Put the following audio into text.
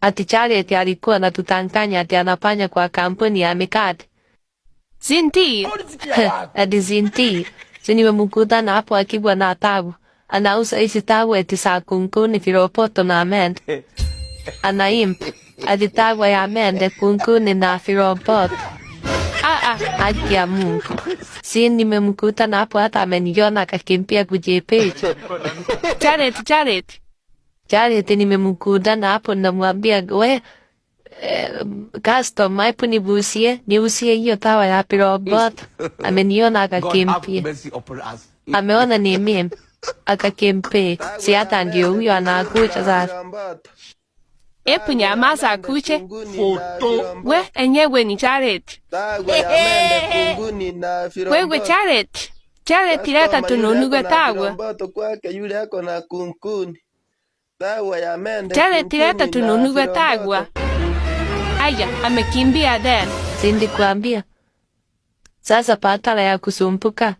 ati Jared alikuwa anatutanganya ati anafanya kwa kampuni ya mikate. Zinti. Ati Zinti. Si nimemkuta na hapo akiwa na tabu. Anauza hizi tabu eti za kunkuni viroboto na mende. Anaimba ati tabu ya mende kunkuni na viroboto. Haki ya Mungu. Si nimemkuta na hapo hata ameniona akakimbia kujipecha. Jared nimemkuta na hapo namwambia we customer hebu niuzie hiyo tawa ya viroboto. Ameniona akakimbia. Ameona ni mimi akakimbia. Si hata ndio huyo anakuja sasa. Epu nyamaza akuche. We enyewe ni Jared. Wewe Jared leta tununue tawa. Jared leta tununue tawa. Aya, amekimbia then. Sindi kuambia. Sasa patala ya kusumbuka.